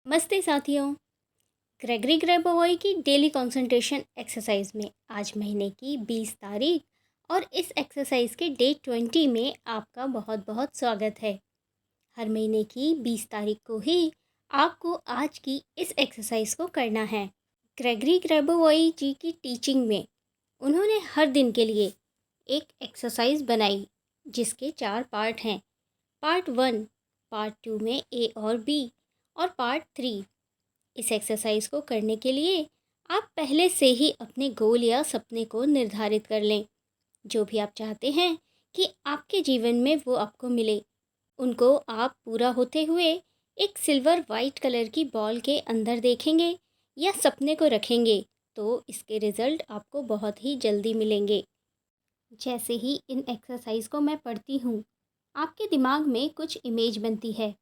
नमस्ते साथियों। ग्रेगरी ग्रेबोवॉय की डेली कंसंट्रेशन एक्सरसाइज में आज महीने की 20 तारीख और इस एक्सरसाइज के डे 20 में आपका बहुत बहुत स्वागत है। हर महीने की 20 तारीख को ही आपको आज की इस एक्सरसाइज को करना है। ग्रेगरी ग्रेबोवॉय जी की टीचिंग में उन्होंने हर दिन के लिए एक एक्सरसाइज बनाई जिसके 4 पार्ट हैं। पार्ट 1, पार्ट 2 में ए और बी और पार्ट 3। इस एक्सरसाइज को करने के लिए आप पहले से ही अपने गोल या सपने को निर्धारित कर लें। जो भी आप चाहते हैं कि आपके जीवन में वो आपको मिले, उनको आप पूरा होते हुए एक सिल्वर वाइट कलर की बॉल के अंदर देखेंगे या सपने को रखेंगे तो इसके रिज़ल्ट आपको बहुत ही जल्दी मिलेंगे। जैसे ही इन एक्सरसाइज को मैं पढ़ती हूँ, आपके दिमाग में कुछ इमेज बनती है।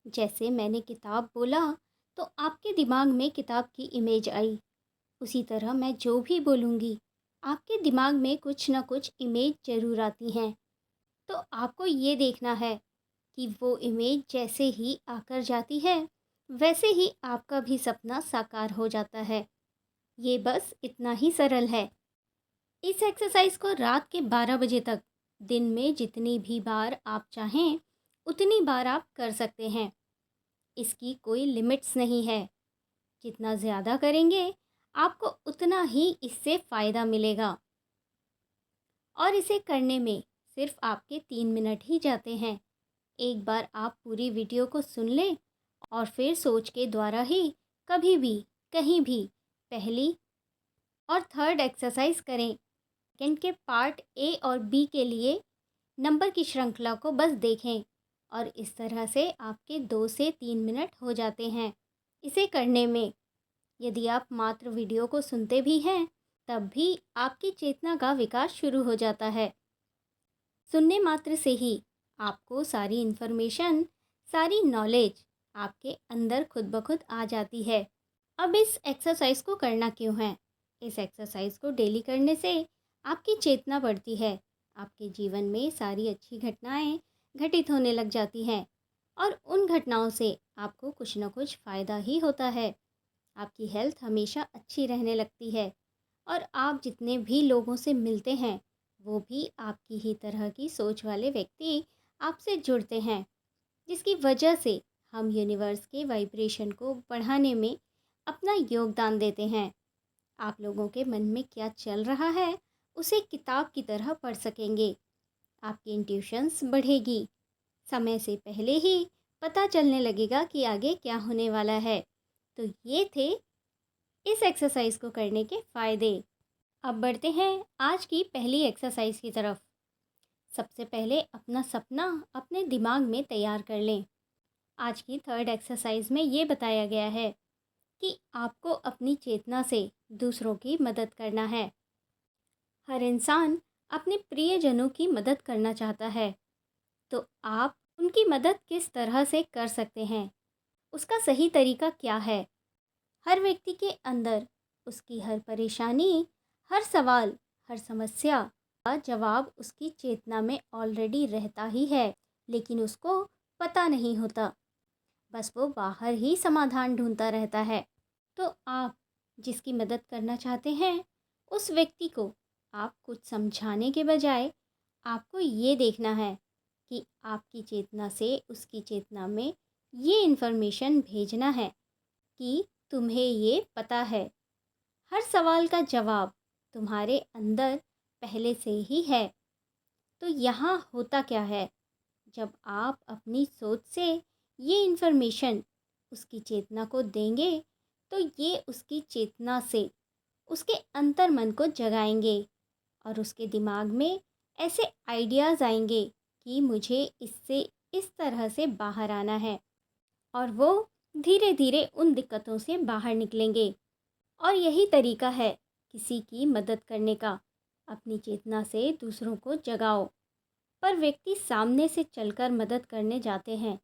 जैसे मैंने किताब बोला तो आपके दिमाग में किताब की इमेज आई। उसी तरह मैं जो भी बोलूँगी, आपके दिमाग में कुछ ना कुछ इमेज ज़रूर आती हैं। तो आपको ये देखना है कि वो इमेज जैसे ही आकर जाती है, वैसे ही आपका भी सपना साकार हो जाता है। ये बस इतना ही सरल है। इस एक्सरसाइज को रात के 12 बजे तक दिन में जितनी भी बार आप चाहें, उतनी बार आप कर सकते हैं। इसकी कोई लिमिट्स नहीं है। जितना ज़्यादा करेंगे, आपको उतना ही इससे फ़ायदा मिलेगा। और इसे करने में सिर्फ आपके 3 मिनट ही जाते हैं। एक बार आप पूरी वीडियो को सुन लें और फिर सोच के द्वारा ही कभी भी, कहीं भी पहली और थर्ड एक्सरसाइज करें। सेकंड के पार्ट ए और बी के लिए नंबर की श्रृंखला को बस देखें और इस तरह से आपके 2 से 3 मिनट हो जाते हैं। इसे करने में यदि आप मात्र वीडियो को सुनते भी हैं, तब भी आपकी चेतना का विकास शुरू हो जाता है। सुनने मात्र से ही आपको सारी इन्फॉर्मेशन, सारी नॉलेज आपके अंदर खुद ब खुद आ जाती है। अब इस एक्सरसाइज को करना क्यों है? इस एक्सरसाइज को डेली करने से आपकी चेतना बढ़ती है। आपके जीवन में सारी अच्छी घटनाएं घटित होने लग जाती हैं और उन घटनाओं से आपको कुछ ना कुछ फ़ायदा ही होता है। आपकी हेल्थ हमेशा अच्छी रहने लगती है और आप जितने भी लोगों से मिलते हैं, वो भी आपकी ही तरह की सोच वाले व्यक्ति आपसे जुड़ते हैं, जिसकी वजह से हम यूनिवर्स के वाइब्रेशन को बढ़ाने में अपना योगदान देते हैं। आप लोगों के मन में क्या चल रहा है, उसे किताब की तरह पढ़ सकेंगे। आपकी इंट्यूशंस बढ़ेगी। समय से पहले ही पता चलने लगेगा कि आगे क्या होने वाला है। तो ये थे इस एक्सरसाइज को करने के फ़ायदे। अब बढ़ते हैं आज की पहली एक्सरसाइज की तरफ। सबसे पहले अपना सपना अपने दिमाग में तैयार कर लें। आज की थर्ड एक्सरसाइज में ये बताया गया है कि आपको अपनी चेतना से दूसरों की मदद करना है। हर इंसान अपने प्रियजनों की मदद करना चाहता है, तो आप उनकी मदद किस तरह से कर सकते हैं? उसका सही तरीका क्या है? हर व्यक्ति के अंदर उसकी हर परेशानी, हर सवाल, हर समस्या का जवाब उसकी चेतना में ऑलरेडी रहता ही है, लेकिन उसको पता नहीं होता। बस वो बाहर ही समाधान ढूंढता रहता है। तो आप जिसकी मदद करना चाहते हैं, उस व्यक्ति को आप कुछ समझाने के बजाय आपको ये देखना है कि आपकी चेतना से उसकी चेतना में ये इन्फॉर्मेशन भेजना है कि तुम्हें ये पता है। हर सवाल का जवाब तुम्हारे अंदर पहले से ही है। तो यहाँ होता क्या है? जब आप अपनी सोच से ये इन्फॉर्मेशन उसकी चेतना को देंगे, तो ये उसकी चेतना से उसके अंतर मन को जगाएंगे और उसके दिमाग में ऐसे आइडियाज़ आएंगे कि मुझे इससे इस तरह से बाहर आना है और वो धीरे धीरे उन दिक्कतों से बाहर निकलेंगे। और यही तरीका है किसी की मदद करने का। अपनी चेतना से दूसरों को जगाओ। पर व्यक्ति सामने से चलकर मदद करने जाते हैं,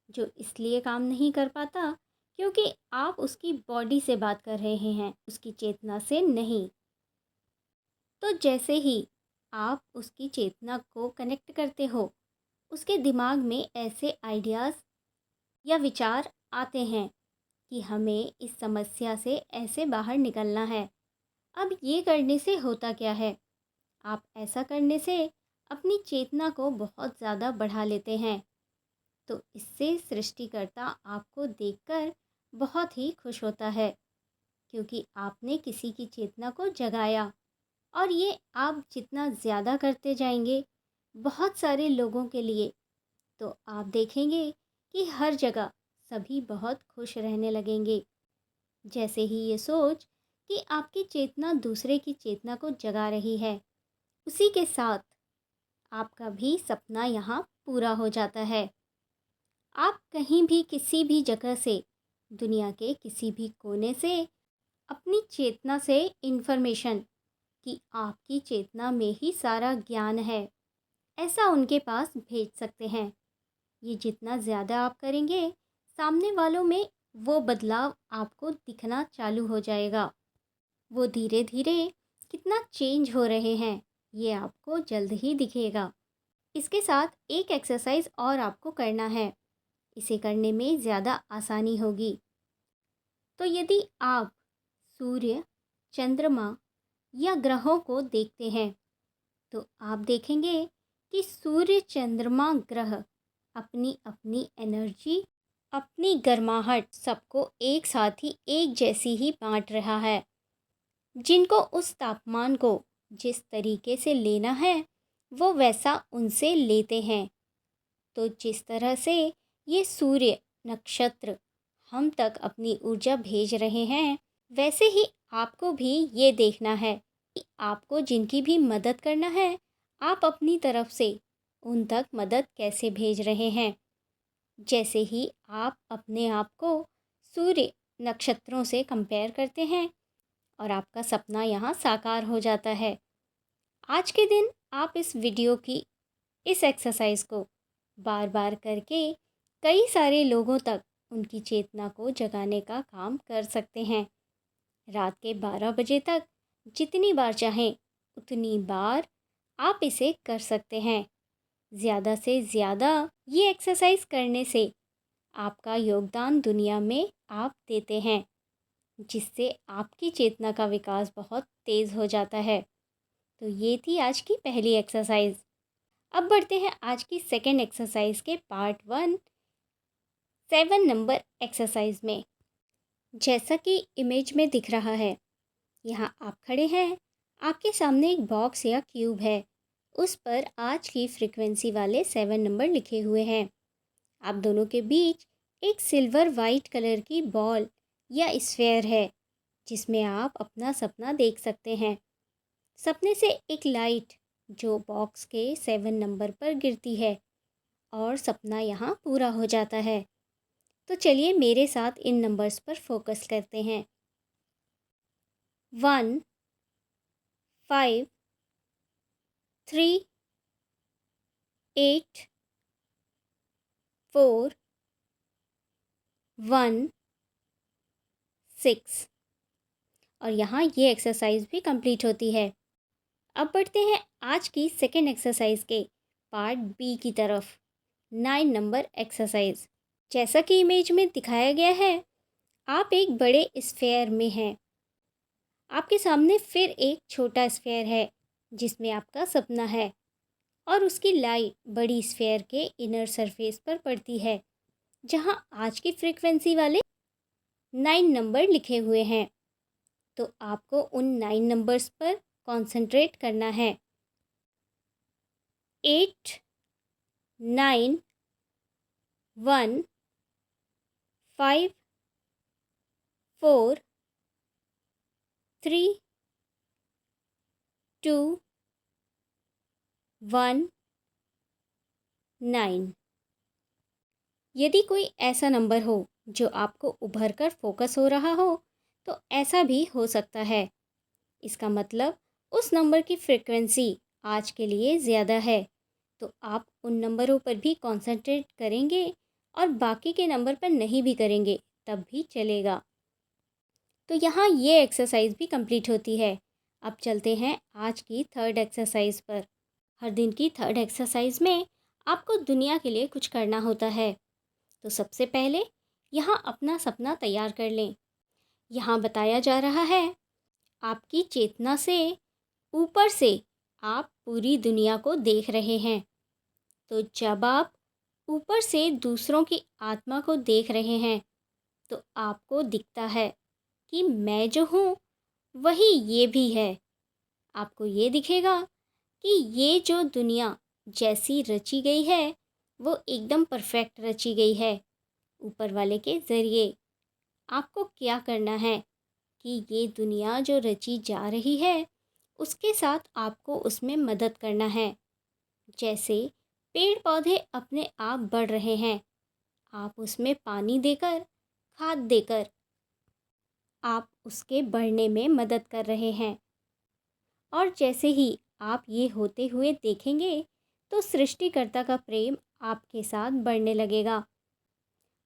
जो इसलिए काम नहीं कर पाता क्योंकि आप उसकी बॉडी से बात कर रहे हैं, उसकी चेतना से नहीं। तो जैसे ही आप उसकी चेतना को कनेक्ट करते हो, उसके दिमाग में ऐसे आइडियाज़ या विचार आते हैं कि हमें इस समस्या से ऐसे बाहर निकलना है। अब ये करने से होता क्या है, आप ऐसा करने से अपनी चेतना को बहुत ज़्यादा बढ़ा लेते हैं। तो इससे सृष्टिकर्ता आपको देखकर बहुत ही खुश होता है, क्योंकि आपने किसी की चेतना को जगाया। और ये आप जितना ज़्यादा करते जाएंगे बहुत सारे लोगों के लिए, तो आप देखेंगे कि हर जगह सभी बहुत खुश रहने लगेंगे। जैसे ही ये सोच कि आपकी चेतना दूसरे की चेतना को जगा रही है, उसी के साथ आपका भी सपना यहाँ पूरा हो जाता है। आप कहीं भी किसी भी जगह से, दुनिया के किसी भी कोने से अपनी चेतना से इन्फॉर्मेशन कि आपकी चेतना में ही सारा ज्ञान है, ऐसा उनके पास भेज सकते हैं। ये जितना ज़्यादा आप करेंगे, सामने वालों में वो बदलाव आपको दिखना चालू हो जाएगा। वो धीरे धीरे कितना चेंज हो रहे हैं, ये आपको जल्द ही दिखेगा। इसके साथ एक एक्सरसाइज और आपको करना है। इसे करने में ज़्यादा आसानी होगी। तो यदि आप सूर्य, चंद्रमा या ग्रहों को देखते हैं, तो आप देखेंगे कि सूर्य, चंद्रमा, ग्रह अपनी अपनी एनर्जी, अपनी गर्माहट सबको एक साथ ही एक जैसी ही बांट रहा है। जिनको उस तापमान को जिस तरीके से लेना है, वो वैसा उनसे लेते हैं। तो जिस तरह से ये सूर्य, नक्षत्र हम तक अपनी ऊर्जा भेज रहे हैं, वैसे ही आपको भी ये देखना है कि आपको जिनकी भी मदद करना है, आप अपनी तरफ से उन तक मदद कैसे भेज रहे हैं। जैसे ही आप अपने आप को सूर्य, नक्षत्रों से कंपेयर करते हैं और आपका सपना यहाँ साकार हो जाता है। आज के दिन आप इस वीडियो की इस एक्सरसाइज को बार बार करके कई सारे लोगों तक उनकी चेतना को जगाने का काम कर सकते हैं। रात के 12 बजे तक जितनी बार चाहें उतनी बार आप इसे कर सकते हैं। ज़्यादा से ज़्यादा ये एक्सरसाइज करने से आपका योगदान दुनिया में आप देते हैं, जिससे आपकी चेतना का विकास बहुत तेज़ हो जाता है। तो ये थी आज की पहली एक्सरसाइज। अब बढ़ते हैं आज की सेकंड एक्सरसाइज के पार्ट 1, 7 नंबर एक्सरसाइज में। जैसा कि इमेज में दिख रहा है, यहाँ आप खड़े हैं, आपके सामने एक बॉक्स या क्यूब है, उस पर आज की फ्रीक्वेंसी वाले 7 नंबर लिखे हुए हैं। आप दोनों के बीच एक सिल्वर वाइट कलर की बॉल या स्फेयर है, जिसमें आप अपना सपना देख सकते हैं। सपने से एक लाइट जो बॉक्स के 7 नंबर पर गिरती है और सपना यहाँ पूरा हो जाता है। तो चलिए मेरे साथ इन नंबर्स पर फोकस करते हैं। 1, 5, 3, 8, 4, 1, 6 और यहाँ ये एक्सरसाइज भी कंप्लीट होती है। अब बढ़ते हैं आज की सेकेंड एक्सरसाइज के पार्ट बी की तरफ, 9 नंबर एक्सरसाइज। जैसा कि इमेज में दिखाया गया है, आप एक बड़े स्फेयर में हैं। आपके सामने फिर एक छोटा स्फेयर है जिसमें आपका सपना है और उसकी लाइट बड़ी स्फेयर के इनर सरफेस पर पड़ती है, जहां आज की फ्रीक्वेंसी वाले 9 नंबर लिखे हुए हैं। तो आपको उन 9 नंबर्स पर कंसंट्रेट करना है। 8, 9, 1, 5, 4, 3, 2, 1, 9। यदि कोई ऐसा नंबर हो जो आपको उभर कर फोकस हो रहा हो, तो ऐसा भी हो सकता है। इसका मतलब उस नंबर की फ्रीक्वेंसी आज के लिए ज़्यादा है, तो आप उन नंबरों पर भी कंसंट्रेट करेंगे और बाकी के नंबर पर नहीं भी करेंगे तब भी चलेगा। तो यहाँ ये एक्सरसाइज भी कंप्लीट होती है। अब चलते हैं आज की थर्ड एक्सरसाइज पर। हर दिन की थर्ड एक्सरसाइज में आपको दुनिया के लिए कुछ करना होता है। तो सबसे पहले यहाँ अपना सपना तैयार कर लें। यहाँ बताया जा रहा है, आपकी चेतना से ऊपर से आप पूरी दुनिया को देख रहे हैं। तो जब आप ऊपर से दूसरों की आत्मा को देख रहे हैं, तो आपको दिखता है कि मैं जो हूँ वही ये भी है। आपको ये दिखेगा कि ये जो दुनिया जैसी रची गई है वो एकदम परफेक्ट रची गई है ऊपर वाले के ज़रिए। आपको क्या करना है कि ये दुनिया जो रची जा रही है उसके साथ आपको उसमें मदद करना है। जैसे पेड़ पौधे अपने आप बढ़ रहे हैं, आप उसमें पानी देकर, खाद देकर आप उसके बढ़ने में मदद कर रहे हैं। और जैसे ही आप ये होते हुए देखेंगे तो सृष्टिकर्ता का प्रेम आपके साथ बढ़ने लगेगा।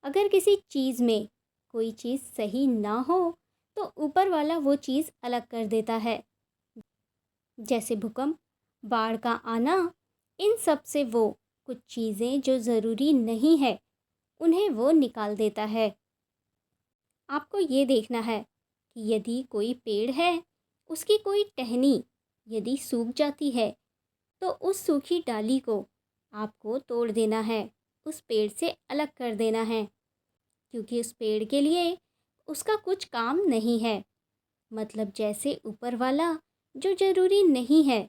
अगर किसी चीज़ में कोई चीज़ सही ना हो तो ऊपर वाला वो चीज़ अलग कर देता है। जैसे भूकंप, बाढ़ का आना, इन सब से वो कुछ चीज़ें जो ज़रूरी नहीं है उन्हें वो निकाल देता है। आपको ये देखना है कि यदि कोई पेड़ है, उसकी कोई टहनी यदि सूख जाती है तो उस सूखी डाली को आपको तोड़ देना है, उस पेड़ से अलग कर देना है, क्योंकि उस पेड़ के लिए उसका कुछ काम नहीं है। मतलब जैसे ऊपर वाला जो ज़रूरी नहीं है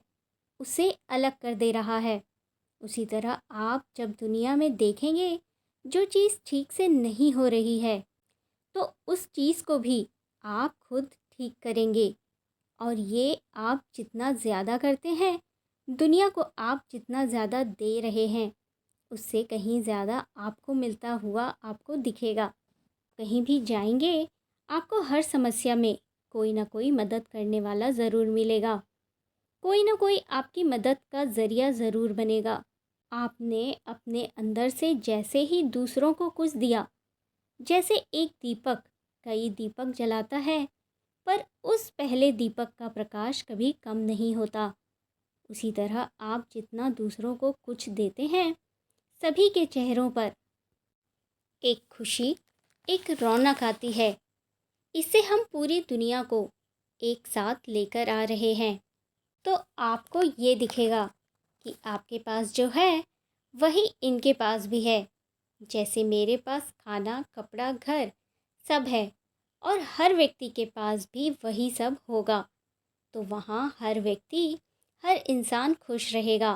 उसे अलग कर दे रहा है, उसी तरह आप जब दुनिया में देखेंगे जो चीज़ ठीक से नहीं हो रही है तो उस चीज़ को भी आप खुद ठीक करेंगे। और ये आप जितना ज़्यादा करते हैं, दुनिया को आप जितना ज़्यादा दे रहे हैं, उससे कहीं ज़्यादा आपको मिलता हुआ आपको दिखेगा। कहीं भी जाएंगे, आपको हर समस्या में कोई ना कोई मदद करने वाला ज़रूर मिलेगा। कोई ना कोई आपकी मदद का ज़रिया ज़रूर बनेगा। आपने अपने अंदर से जैसे ही दूसरों को कुछ दिया, जैसे एक दीपक कई दीपक जलाता है पर उस पहले दीपक का प्रकाश कभी कम नहीं होता, उसी तरह आप जितना दूसरों को कुछ देते हैं, सभी के चेहरों पर एक खुशी, एक रौनक आती है। इससे हम पूरी दुनिया को एक साथ लेकर आ रहे हैं। तो आपको ये दिखेगा कि आपके पास जो है वही इनके पास भी है। जैसे मेरे पास खाना, कपड़ा, घर सब है और हर व्यक्ति के पास भी वही सब होगा, तो वहाँ हर व्यक्ति, हर इंसान खुश रहेगा,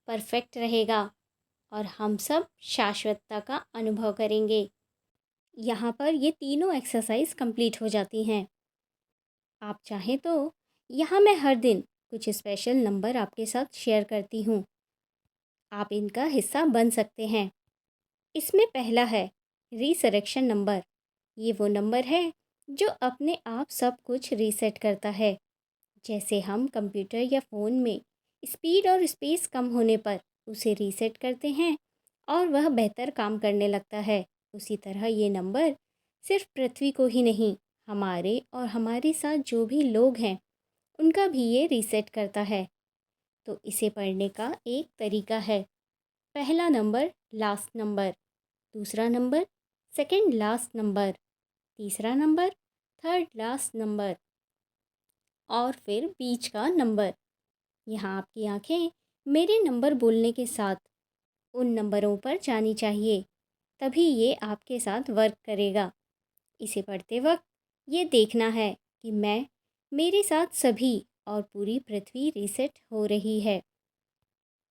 परफेक्ट रहेगा और हम सब शाश्वतता का अनुभव करेंगे। यहाँ पर ये तीनों एक्सरसाइज कंप्लीट हो जाती हैं। आप चाहें तो यहाँ मैं हर दिन कुछ स्पेशल नंबर आपके साथ शेयर करती हूँ, आप इनका हिस्सा बन सकते हैं। इसमें पहला है रीसरेक्शन नंबर। ये वो नंबर है जो अपने आप सब कुछ रीसेट करता है। जैसे हम कंप्यूटर या फ़ोन में स्पीड और स्पेस कम होने पर उसे रीसेट करते हैं और वह बेहतर काम करने लगता है, उसी तरह ये नंबर सिर्फ पृथ्वी को ही नहीं, हमारे और हमारे साथ जो भी लोग हैं उनका भी ये रीसेट करता है। तो इसे पढ़ने का एक तरीका है। पहला नंबर लास्ट नंबर, दूसरा नंबर सेकंड लास्ट नंबर, तीसरा नंबर थर्ड लास्ट नंबर और फिर बीच का नंबर। यहाँ आपकी आंखें मेरे नंबर बोलने के साथ उन नंबरों पर जानी चाहिए, तभी ये आपके साथ वर्क करेगा। इसे पढ़ते वक्त ये देखना है कि मैं, मेरे साथ सभी और पूरी पृथ्वी रीसेट हो रही है।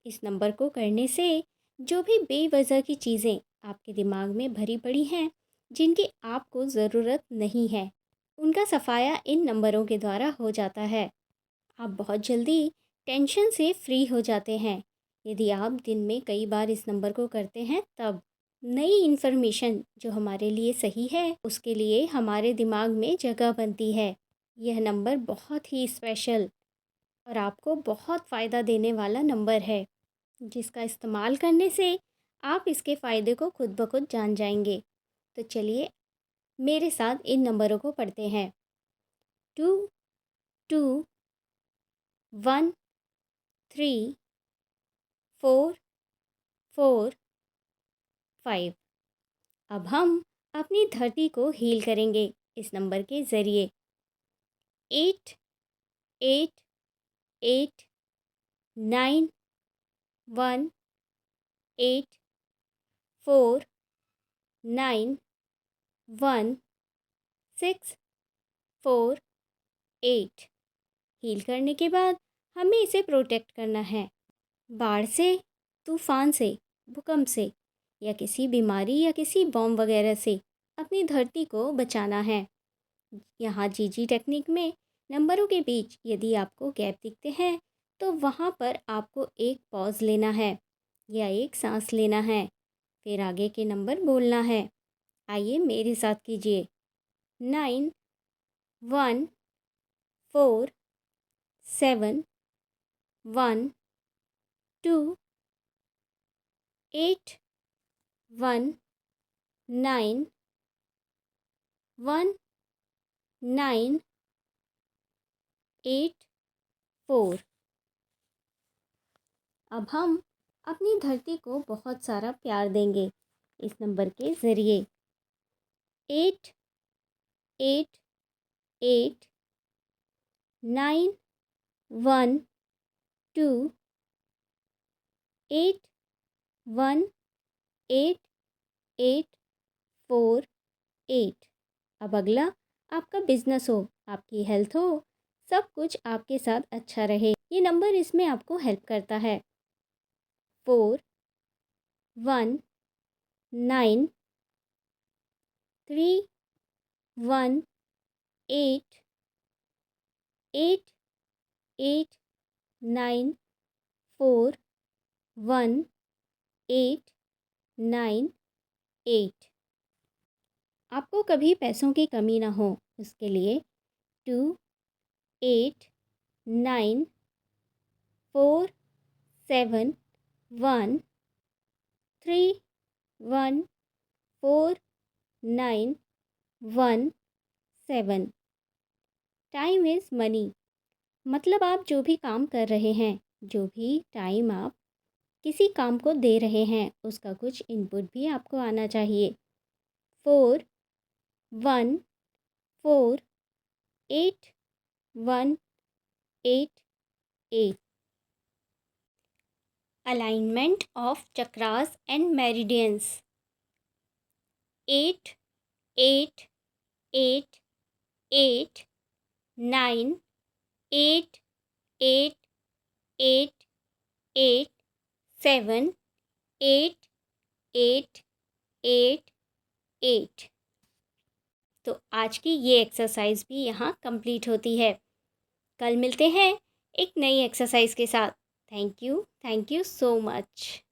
इस नंबर को करने से जो भी बेवजह की चीज़ें आपके दिमाग में भरी पड़ी हैं, जिनकी आपको ज़रूरत नहीं है, उनका सफाया इन नंबरों के द्वारा हो जाता है। आप बहुत जल्दी टेंशन से फ्री हो जाते हैं। यदि आप दिन में कई बार इस नंबर को करते हैं तब नई इन्फॉर्मेशन जो हमारे लिए सही है उसके लिए हमारे दिमाग में जगह बनती है। यह नंबर बहुत ही स्पेशल और आपको बहुत फ़ायदा देने वाला नंबर है, जिसका इस्तेमाल करने से आप इसके फ़ायदे को खुद ब खुद जान जाएंगे। तो चलिए मेरे साथ इन नंबरों को पढ़ते हैं। 2 2 1 3 4 4 5। अब हम अपनी धरती को हील करेंगे इस नंबर के ज़रिए। 8 8 8 9 1 8 4 9 1 6 4 8। हील करने के बाद हमें इसे प्रोटेक्ट करना है बाढ़ से, तूफान से, भूकंप से या किसी बीमारी या किसी बॉम्ब वगैरह से अपनी धरती को बचाना है। यहाँ जीजी टेक्निक में नंबरों के बीच यदि आपको गैप दिखते हैं तो वहाँ पर आपको एक पॉज लेना है या एक सांस लेना है, फिर आगे के नंबर बोलना है। आइए मेरे साथ कीजिए। 9 1 4 7 1 2 8 1 9 1 9 8 4। अब हम अपनी धरती को बहुत सारा प्यार देंगे इस नंबर के ज़रिए। 8 8 8 9 1 2 8 1 8 8 4 8। अब अगला आपका बिजनेस हो, आपकी हेल्थ हो, सब कुछ आपके साथ अच्छा रहे, ये नंबर इसमें आपको हेल्प करता है। 4 1 9 3 1 8 8 8 9 4 1 8 9 8। आपको कभी पैसों की कमी ना हो उसके लिए 2 8 9 4 7 1 3 1 4 9 1 7। टाइम इज़ मनी, मतलब आप जो भी काम कर रहे हैं, जो भी टाइम आप किसी काम को दे रहे हैं, उसका कुछ इनपुट भी आपको आना चाहिए। 4 1 4 8 1 8 8। Alignment of chakras and meridians। 8 8 8 8 9 8 8 8 8 7 8 8 8 8। तो आज की ये एक्सरसाइज भी यहाँ कंप्लीट होती है। कल मिलते हैं एक नई एक्सरसाइज के साथ। Thank you so much.